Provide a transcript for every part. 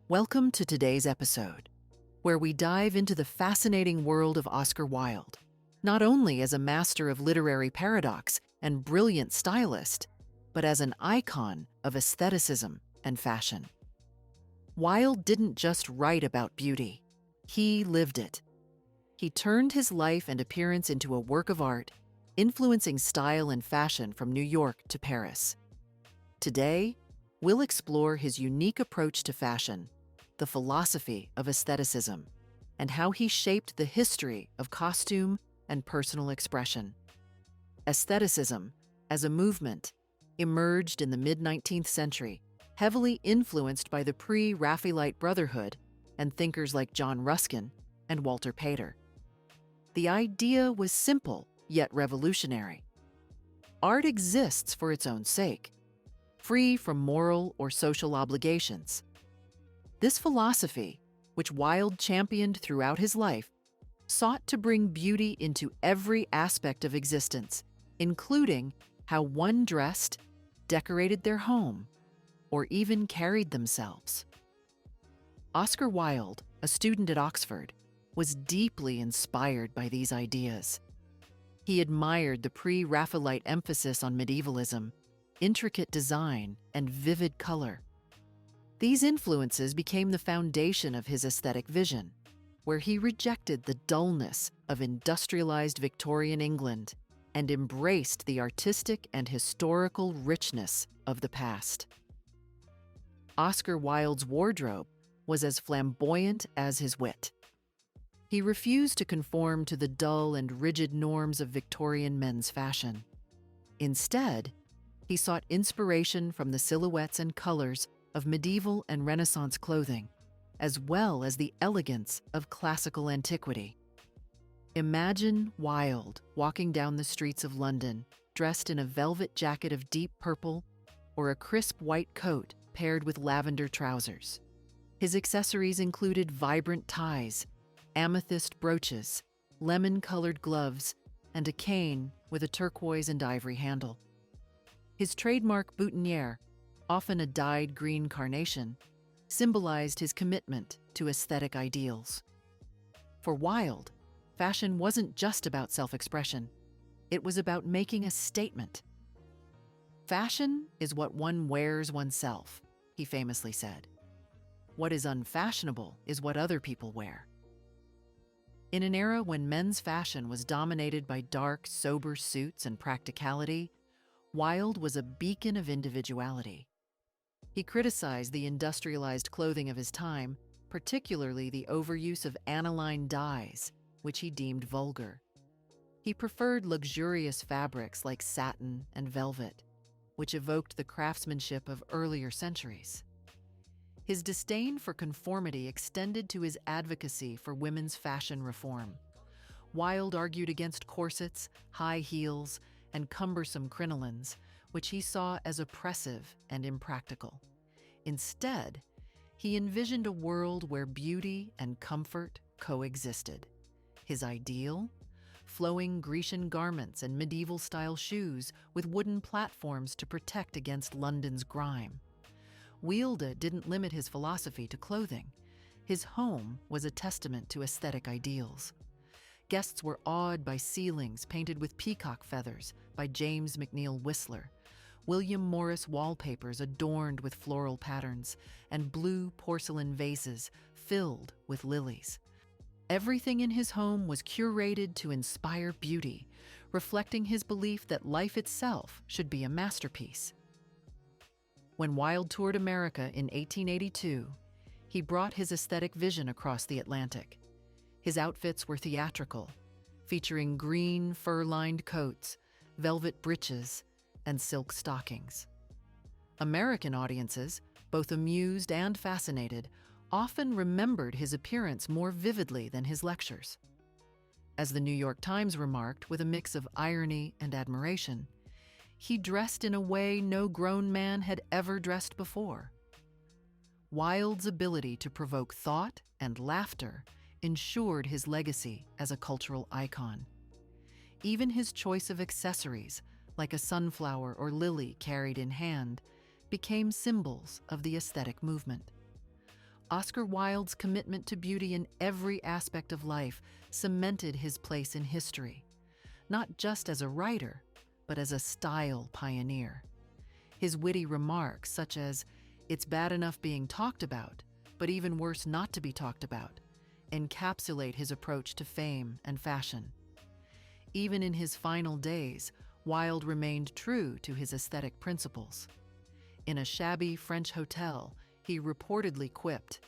Welcome to today's episode, where we dive into the fascinating world of Oscar Wilde, not only as a master of literary paradox and brilliant stylist, but as an icon of aestheticism and fashion. Wilde didn't just write about beauty, he lived it. He turned his life and appearance into a work of art, influencing style and fashion from New York to Paris. Today, we'll explore his unique approach to fashion, the philosophy of aestheticism, and how he shaped the history of costume and personal expression. Aestheticism, as a movement, emerged in the mid-19th century, heavily influenced by the pre-Raphaelite Brotherhood and thinkers like John Ruskin and Walter Pater. The idea was simple, yet revolutionary. Art exists for its own sake, free from moral or social obligations. This philosophy, which Wilde championed throughout his life, sought to bring beauty into every aspect of existence, including how one dressed, decorated their home, or even carried themselves. Oscar Wilde, a student at Oxford, was deeply inspired by these ideas. He admired the pre-Raphaelite emphasis on medievalism, intricate design, and vivid color. These influences became the foundation of his aesthetic vision, where he rejected the dullness of industrialized Victorian England and embraced the artistic and historical richness of the past. Oscar Wilde's wardrobe was as flamboyant as his wit. He refused to conform to the dull and rigid norms of Victorian men's fashion. Instead, he sought inspiration from the silhouettes and colors of medieval and Renaissance clothing, as well as the elegance of classical antiquity. Imagine Wilde walking down the streets of London, dressed in a velvet jacket of deep purple or a crisp white coat paired with lavender trousers. His accessories included vibrant ties, amethyst brooches, lemon-colored gloves, and a cane with a turquoise and ivory handle. His trademark boutonniere, often a dyed green carnation, symbolized his commitment to aesthetic ideals. For Wilde, fashion wasn't just about self-expression. It was about making a statement. "Fashion is what one wears oneself," he famously said. "What is unfashionable is what other people wear." In an era when men's fashion was dominated by dark, sober suits and practicality, Wilde was a beacon of individuality. He criticized the industrialized clothing of his time, particularly the overuse of aniline dyes, which he deemed vulgar. He preferred luxurious fabrics like satin and velvet, which evoked the craftsmanship of earlier centuries. His disdain for conformity extended to his advocacy for women's fashion reform. Wilde argued against corsets, high heels, and cumbersome crinolines, which he saw as oppressive and impractical. Instead, he envisioned a world where beauty and comfort coexisted. His ideal? Flowing Grecian garments and medieval-style shoes with wooden platforms to protect against London's grime. Wilde didn't limit his philosophy to clothing. His home was a testament to aesthetic ideals. Guests were awed by ceilings painted with peacock feathers by James McNeill Whistler, William Morris wallpapers adorned with floral patterns, and blue porcelain vases filled with lilies. Everything in his home was curated to inspire beauty, reflecting his belief that life itself should be a masterpiece. When Wilde toured America in 1882, he brought his aesthetic vision across the Atlantic. His outfits were theatrical, featuring green fur-lined coats, velvet breeches, and silk stockings. American audiences, both amused and fascinated, often remembered his appearance more vividly than his lectures. As the New York Times remarked with a mix of irony and admiration, he dressed in a way no grown man had ever dressed before. Wilde's ability to provoke thought and laughter ensured his legacy as a cultural icon. Even his choice of accessories, like a sunflower or lily carried in hand, became symbols of the aesthetic movement. Oscar Wilde's commitment to beauty in every aspect of life cemented his place in history, not just as a writer, but as a style pioneer. His witty remarks, such as, "It's bad enough being talked about, but even worse not to be talked about," encapsulate his approach to fame and fashion. Even in his final days, Wilde remained true to his aesthetic principles. In a shabby French hotel, he reportedly quipped,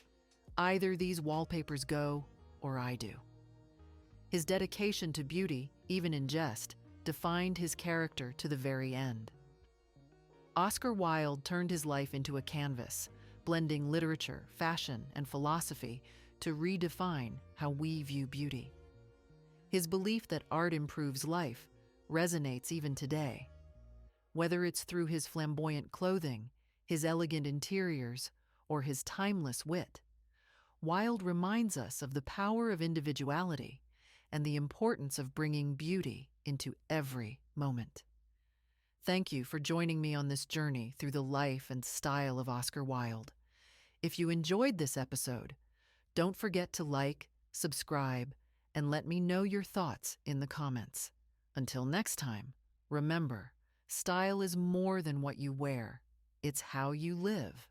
"Either these wallpapers go, or I do." His dedication to beauty, even in jest, defined his character to the very end. Oscar Wilde turned his life into a canvas, blending literature, fashion, and philosophy to redefine how we view beauty. His belief that art improves life resonates even today. Whether it's through his flamboyant clothing, his elegant interiors, or his timeless wit, Wilde reminds us of the power of individuality and the importance of bringing beauty into every moment. Thank you for joining me on this journey through the life and style of Oscar Wilde. If you enjoyed this episode, don't forget to like, subscribe, and let me know your thoughts in the comments. Until next time, remember, style is more than what you wear. It's how you live.